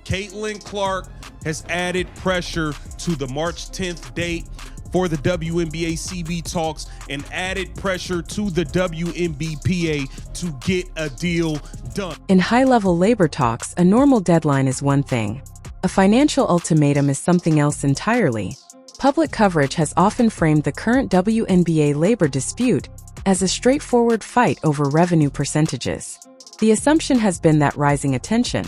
Caitlin Clark has added pressure to the March 10th date for the WNBA CB talks and added pressure to the WNBPA to get a deal done. In high-level labor talks, a normal deadline is one thing. A financial ultimatum is something else entirely. Public coverage has often framed the current WNBA labor dispute as a straightforward fight over revenue percentages. The assumption has been that rising attention,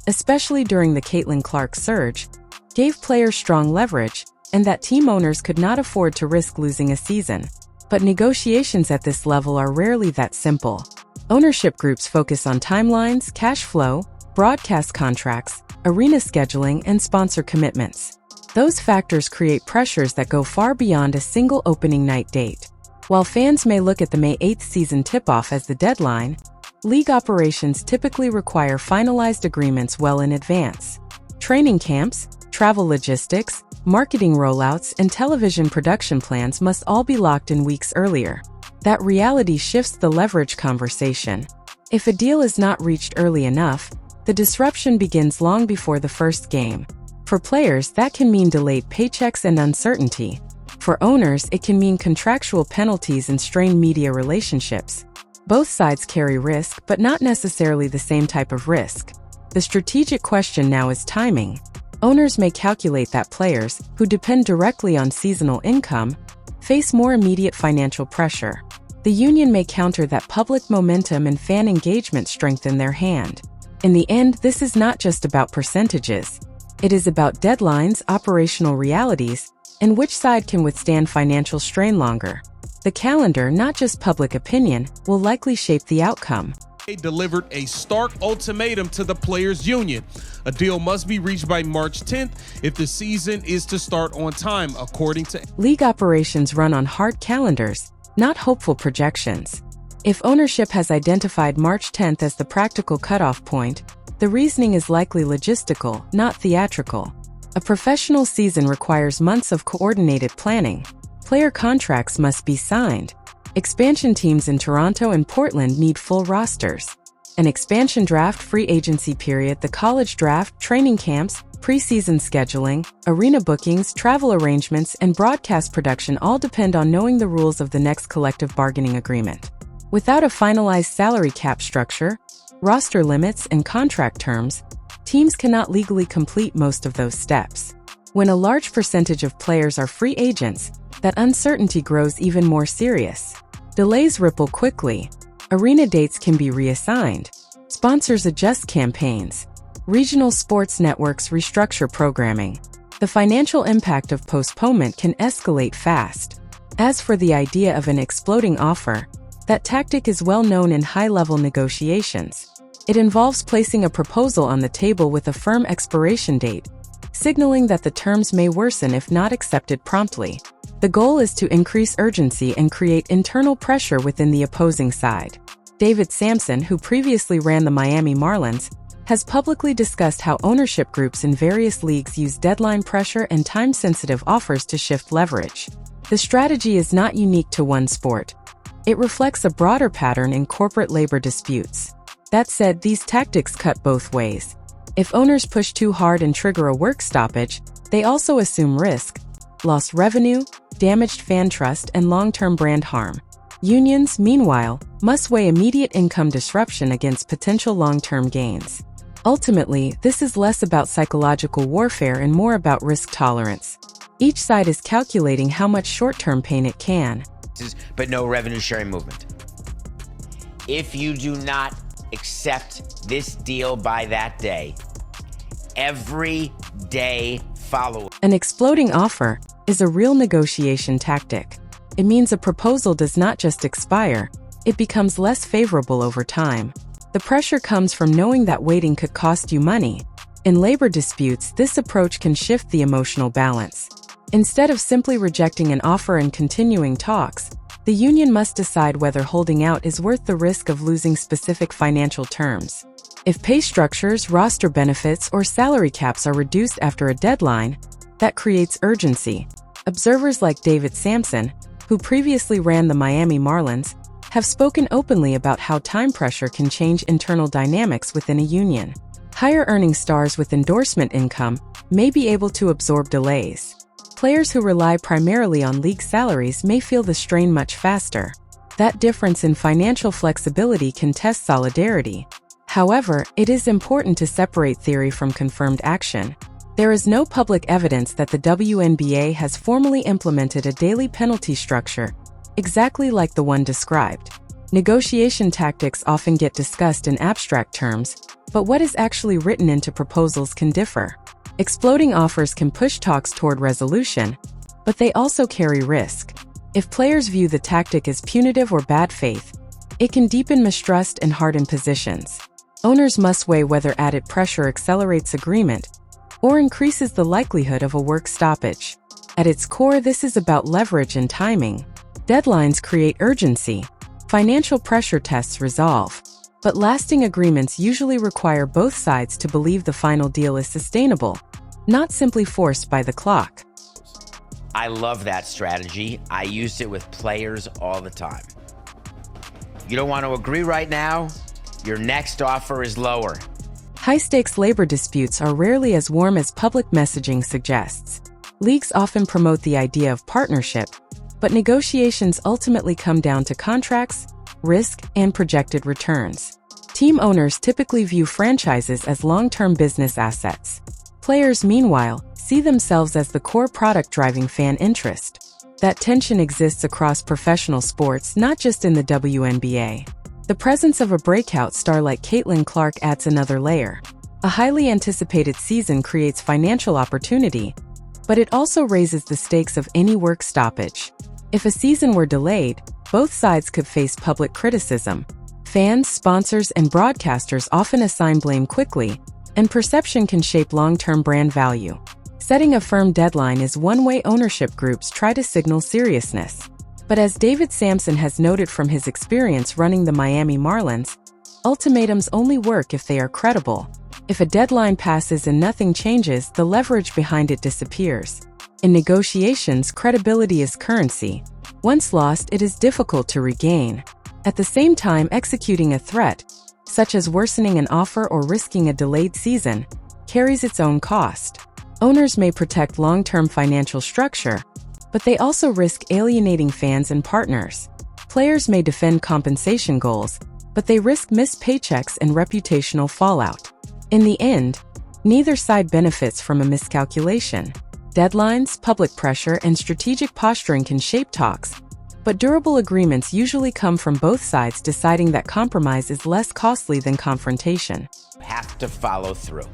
especially during the Caitlin Clark surge, gave players strong leverage, and that team owners could not afford to risk losing a season. But negotiations at this level are rarely that simple. Ownership groups focus on timelines, cash flow, broadcast contracts, arena scheduling, and sponsor commitments. Those factors create pressures that go far beyond a single opening night date. While fans may look at the May 8th season tip-off as the deadline, league operations typically require finalized agreements well in advance. Training camps, travel logistics, marketing rollouts, and television production plans must all be locked in weeks earlier. That reality shifts the leverage conversation. If a deal is not reached early enough, the disruption begins long before the first game. For players, that can mean delayed paychecks and uncertainty. For owners, it can mean contractual penalties and strained media relationships. Both sides carry risk, but not necessarily the same type of risk. The strategic question now is timing. Owners may calculate that players, who depend directly on seasonal income, face more immediate financial pressure. The union may counter that public momentum and fan engagement strengthen their hand. In the end, this is not just about percentages. It is about deadlines, operational realities, and which side can withstand financial strain longer. The calendar, not just public opinion, will likely shape the outcome. They delivered a stark ultimatum to the players' union. A deal must be reached by March 10th if the season is to start on time, according to league operations run on hard calendars, not hopeful projections. If ownership has identified March 10th as the practical cutoff point, the reasoning is likely logistical, not theatrical. A professional season requires months of coordinated planning. Player contracts must be signed. Expansion teams in Toronto and Portland need full rosters. An expansion draft, free agency period, the college draft, training camps, preseason scheduling, arena bookings, travel arrangements, and broadcast production all depend on knowing the rules of the next collective bargaining agreement. Without a finalized salary cap structure, roster limits, and contract terms, teams cannot legally complete most of those steps. When a large percentage of players are free agents, that uncertainty grows even more serious. Delays ripple quickly. Arena dates can be reassigned. Sponsors adjust campaigns. Regional sports networks restructure programming. The financial impact of postponement can escalate fast. As for the idea of an exploding offer, that tactic is well known in high-level negotiations. It involves placing a proposal on the table with a firm expiration date, signaling that the terms may worsen if not accepted promptly. The goal is to increase urgency and create internal pressure within the opposing side. David Sampson, who previously ran the Miami Marlins, has publicly discussed how ownership groups in various leagues use deadline pressure and time-sensitive offers to shift leverage. The strategy is not unique to one sport. It reflects a broader pattern in corporate labor disputes. That said, these tactics cut both ways. If owners push too hard and trigger a work stoppage, they also assume risk, lost revenue, damaged fan trust, and long-term brand harm. Unions, meanwhile, must weigh immediate income disruption against potential long-term gains. Ultimately, this is less about psychological warfare and more about risk tolerance. Each side is calculating how much short-term pain it can. But no revenue sharing movement. If you do not accept this deal by that day, every day follow. An exploding offer is a real negotiation tactic. It means a proposal does not just expire, it becomes less favorable over time. The pressure comes from knowing that waiting could cost you money. In labor disputes, this approach can shift the emotional balance. Instead of simply rejecting an offer and continuing talks, the union must decide whether holding out is worth the risk of losing specific financial terms. If pay structures, roster benefits, or salary caps are reduced after a deadline, that creates urgency. Observers like David Sampson, who previously ran the Miami Marlins, have spoken openly about how time pressure can change internal dynamics within a union. Higher-earning stars with endorsement income may be able to absorb delays. Players who rely primarily on league salaries may feel the strain much faster. That difference in financial flexibility can test solidarity. However, it is important to separate theory from confirmed action. There is no public evidence that the WNBA has formally implemented a daily penalty structure, exactly like the one described. Negotiation tactics often get discussed in abstract terms, but what is actually written into proposals can differ. Exploding offers can push talks toward resolution, but they also carry risk. If players view the tactic as punitive or bad faith, it can deepen mistrust and harden positions. Owners must weigh whether added pressure accelerates agreement or increases the likelihood of a work stoppage. At its core, this is about leverage and timing. Deadlines create urgency. Financial pressure tests resolve. But lasting agreements usually require both sides to believe the final deal is sustainable, not simply forced by the clock. I love that strategy. I used it with players all the time. You don't want to agree right now? Your next offer is lower. High-stakes labor disputes are rarely as warm as public messaging suggests. Leagues often promote the idea of partnership, but negotiations ultimately come down to contracts, risk, and projected returns. Team owners typically view franchises as long-term business assets. Players, meanwhile, see themselves as the core product driving fan interest. That tension exists across professional sports, not just in the WNBA. The presence of a breakout star like Caitlin Clark adds another layer. A highly anticipated season creates financial opportunity, but it also raises the stakes of any work stoppage. If a season were delayed, both sides could face public criticism. Fans, sponsors, and broadcasters often assign blame quickly, and perception can shape long-term brand value. Setting a firm deadline is one way ownership groups try to signal seriousness. But as David Sampson has noted from his experience running the Miami Marlins, ultimatums only work if they are credible. If a deadline passes and nothing changes, the leverage behind it disappears. In negotiations, credibility is currency. Once lost, it is difficult to regain. At the same time, executing a threat, such as worsening an offer or risking a delayed season, carries its own cost. Owners may protect long-term financial structure, but they also risk alienating fans and partners. Players may defend compensation goals, but they risk missed paychecks and reputational fallout. In the end, neither side benefits from a miscalculation. Deadlines, public pressure, and strategic posturing can shape talks, but durable agreements usually come from both sides deciding that compromise is less costly than confrontation. You have to follow through.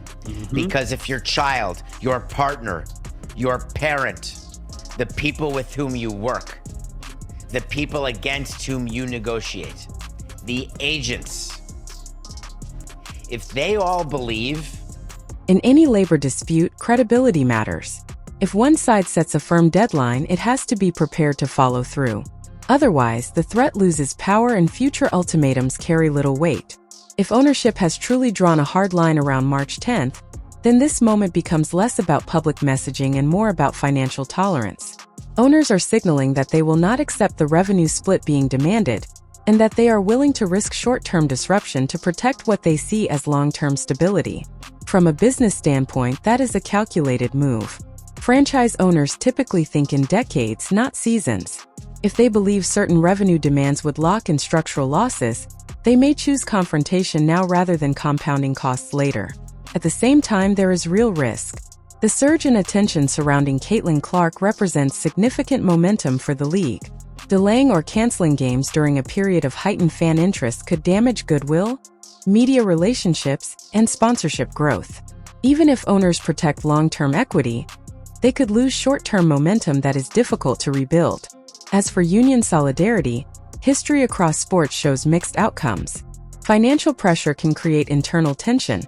Because if your child, your partner, your parent, the people with whom you work, the people against whom you negotiate, the agents, if they all believe... In any labor dispute, credibility matters. If one side sets a firm deadline, it has to be prepared to follow through. Otherwise, the threat loses power and future ultimatums carry little weight. If ownership has truly drawn a hard line around March 10th, then this moment becomes less about public messaging and more about financial tolerance. Owners are signaling that they will not accept the revenue split being demanded, and that they are willing to risk short-term disruption to protect what they see as long-term stability. From a business standpoint, that is a calculated move. Franchise owners typically think in decades, not seasons. If they believe certain revenue demands would lock in structural losses, they may choose confrontation now rather than compounding costs later. At the same time, there is real risk. The surge in attention surrounding Caitlin Clark represents significant momentum for the league. Delaying or canceling games during a period of heightened fan interest could damage goodwill, media relationships, and sponsorship growth. Even if owners protect long-term equity, they could lose short-term momentum that is difficult to rebuild. As for union solidarity, history across sports shows mixed outcomes. Financial pressure can create internal tension,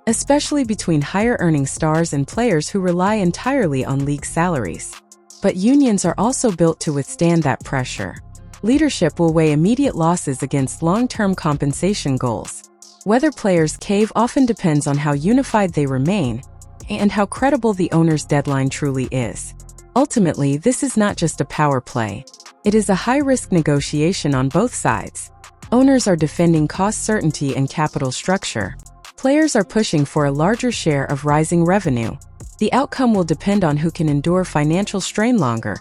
especially between higher-earning stars and players who rely entirely on league salaries. But unions are also built to withstand that pressure. Leadership will weigh immediate losses against long-term compensation goals. Whether players cave often depends on how unified they remain and how credible the owner's deadline truly is. Ultimately, this is not just a power play. It is a high-risk negotiation on both sides. Owners are defending cost certainty and capital structure. Players are pushing for a larger share of rising revenue. The outcome will depend on who can endure financial strain longer,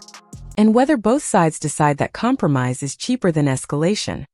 and whether both sides decide that compromise is cheaper than escalation.